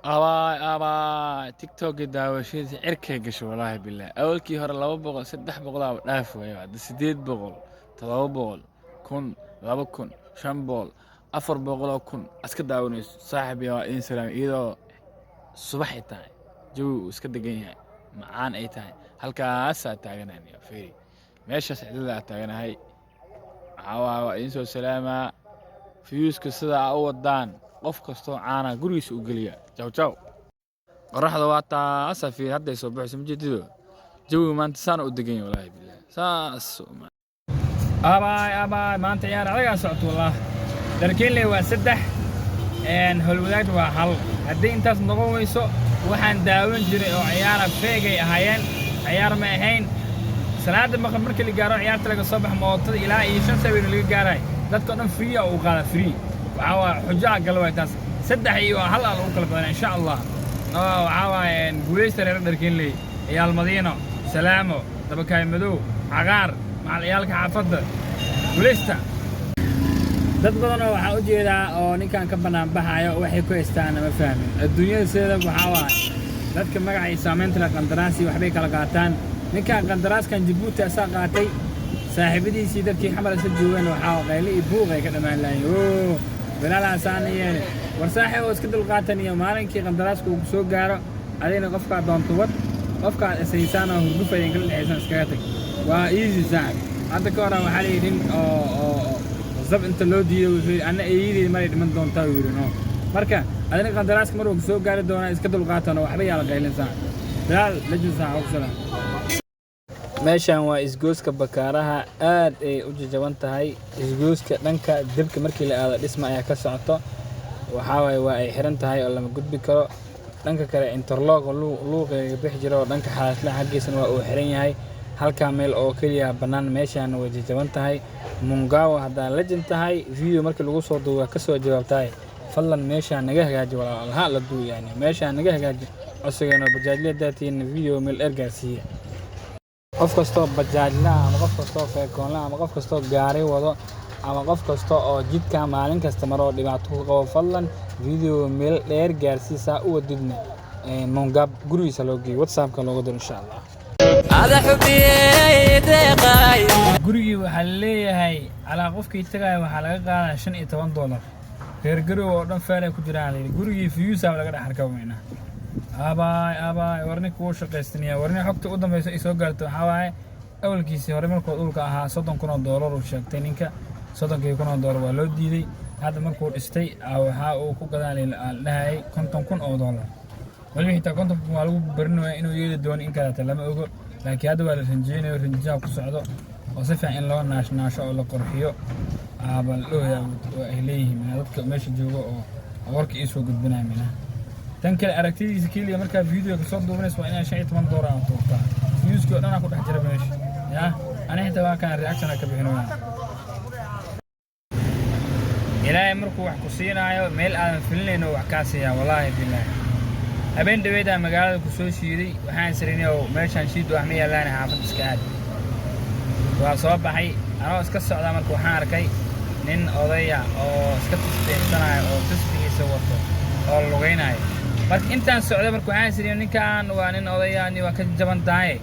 أبا تيك توك داوشيد عركة قش والله بالله أول كي هر لو بقول سدح بقول داف ويا بعد سديد بقول تلو بقول كن لو كن شن بقول أفر بقول كن أسكت داونيس صاحبي يا إنسان إذا صباح تاعي جو اسكت دقيقة معان أي تاعي هل كاسة تاعنا يعني في ماشي سعيدة تاعنا هاي عوا إنسو سلامة فيوسك سدا أول دان قف كستو عانا قريس وقليا جاو جاو qorraxda waa taasa fiir hadday soo baxayso majeedido jawiga maanta saan u degan yahay wallaahi billah saas abaay maanta ciyaar adagaa socoto wallah darkiinle waa saddex holwadaagta waa hal haddii intaas noqon weyso waxaan daawan jiray oo ciyaara feegay ahaayeen ciyaar ma ahayn salaada maqrib markii la gaaro ciyaarta laga soo bax mootada ilaa iyo 5 saabiin laga gaaray dadka dhan free oo qaada free waxa waa xujaha galway taas saddex iyo hal aan u kala badan insha Allah وعاوين قوليست ريردركين لي عيال مدينة سلامو دبكاي مدو عقار مع العيال كعفض قوليستا dad badan oo waxa u jeeda oo ninkan ka banaan baxayo waxay ku istaan ma fahmin adduunyada sida waxa waay dadka magaciisa saameynta la qandaraasi waxbay kala qaataan ninkan qandaraaskan Djibouti asaa qaatay saaxiibadiisii dadkii xamal isa joogan waxa qayli buuqay ka dhamaan laayeen بلال عسانية ورساحة واسكت القاتنية مالك قندراس كوسو جارو علينا قفقة دونتوات قفقة سيسانة وهربفة ينقل الحسن سكاتك وإيزي زعل هذا كورا وحالي دين بالضبط أنت لو دي أنا إيدي مريض من دون تاويرنو مركا علينا قندراس كمرو كوسو جارو دونا اسكت القاتنة وحبي على قايلين ساعة بلال لجل ساعة وسلام meeshan waa isgooska bakaaraha aad ay u jajaban tahay isgooska dhanka dibka markii la aado dhisma ayaa ka socoto waxa waa ay xiran tahay oo lama gudbi karo dhanka kale interlock luuqeega bix jiro dhanka xaasla xaqiisana waa uu xiran yahay halka meel oo kaliya banaan meeshan way jajaban tahay mungawa hadaa legend tahay video markii lagu soo duuba ka soo jawaabtay fadlan meeshan naga hagaaji walaalaha la duu yani meeshan naga hagaaji codsigeena bajaajleedaatiin video meel ergaasiya qof kasto bajaajla ama qof kasto feekoonla ama qof kasto gaari wado ama qof kasto oo jidka maalin kasta maro dhibaato ku qabo fadlan video meel dheer gaarsiisa u wadidna mongab gurigiisa loo geeyo WhatsApp-ka looga diro insha Allah hada xubiyay deeqay gurigi waxa leeyahay ala qofkii tagay waxa laga qaadaa $15 reer garow oo dhan feeray ku jiraan gurigi fiyuusa laga dhaxarkaweena abaay warni ku shaqeystinaya warni xogta u dambayso ay soo gaarto waxa waaye awalkiisii hore markuu dhulka ahaa $30,000 uu sheegtay ninka $30,000 waa loo diiday hadda markuu dhistay waxa uu ku gadaalay lahay $50,000 wali xitaa $50,000 waa lagu barnayaa inuu yeeli doono in kala lama ogo laakiin hadda waa la ranjeynayo ranjiga ku socdo oo si fiican in loo naashnaasho oo la qorxiyo abal loo ay leeyihiin dadka meesha jooga oo warka isoo gudbinayna تنكل أركتيز كيلي مركب فيديو كصوت دوبنس وأنا شيء $8 عم توقع فيوز كده أنا كنت أحجر بمش يا أنا هتا بقى كان رياكشن أكبرهنا إلى مركو وحكوسينا أيوة ميل على فيلن وحكاسيا والله بالله أبين دويدا مقالة كسوشيري وحان سريني ومرشان شيد وحمية لاني حافظ سكاد وصواب بحي أنا أسكس على مركو حاركي نين أضيع أو سكت سنة أو تسبيه سوته أو لغيناي marka intaan socdo markuu aan siriyo ninkan waa nin odayaani waa ka jaban tahay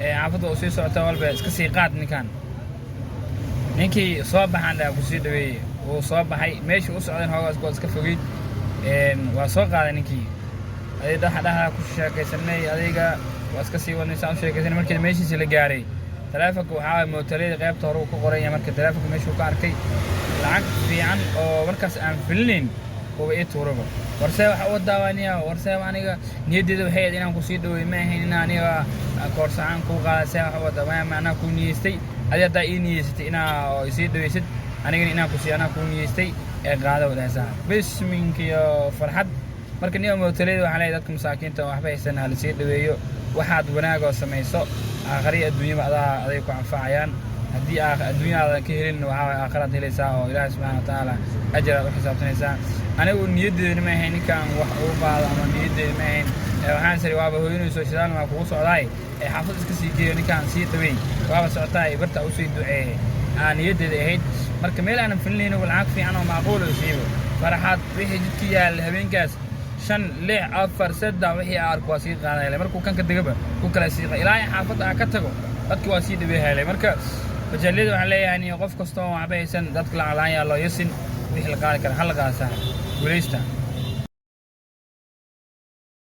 caafadu oo soo socota walba iska sii qaad ninkii soo baxan ku sii dhaweeyay oo soo baxay meeshii u socdeen hoogaas gool iska fogeyd waa soo qaaday ninkii ay dhaxdaha ku sheekaysanay adiga waa iska sii wadnay saan sheekaysanay markii meeshii la gaaray taleefanka waxa mootalada qaybta hore ku qoran yahay marka taleefanka meeshuu ka arkay lacag fiican oo markaas aan filin oo ay tuuraba warse waxa uu daawaniya warse aniga niyadeyda waxay inaan ku sii dhaweey ma ahayn in aniga koorsaan ku qaadasay waxa uu daawaya macna ku niyeystay adiga ii niyeystay inaa sii dhaweysid aniga inaan ku sii ku niyeystay ee qaado wadaasa bisminkiyo farxad marka niyo mootalada waxa leeyahay dadka masaakiinta waxba haysan hal sii dhaweeyo waxaad wanaag oo sameeyso aakhiri adduunyada aday ku anfacayaan haddii adduunyada ka helin waxa aakhirada helaysaa oo Ilaahay subhanahu wa ta'ala ajra u xisaabtanaysaa anigu niyadeena ma ahayn ninkan wax uu qaado ama niyadeena ma ahayn waxaan sari waaba hooyinayso shidaan ma kugu socdaay xaafad iska sii geeyo ninkan sii dhaweey waaba socotay barta u sii duceeyay aan niyadeeda ahayd marka meel aan filinayno lacag fiican oo macquul ah siibo farxad wixii jidka yaal habeenkaas shan lix afar saddex wixii arko waa sii qaadaya markuu kan ka degaba ku kala siiqa ilaahay xaafadda ka tago dadkii waa sii dhabeeyay marka bajaajyada waxaan leeyahay qof kasta oo waxba haysan dadka lacag la'aan yaa loo yasin wixii la qaadi kara hal qaasa guuleysta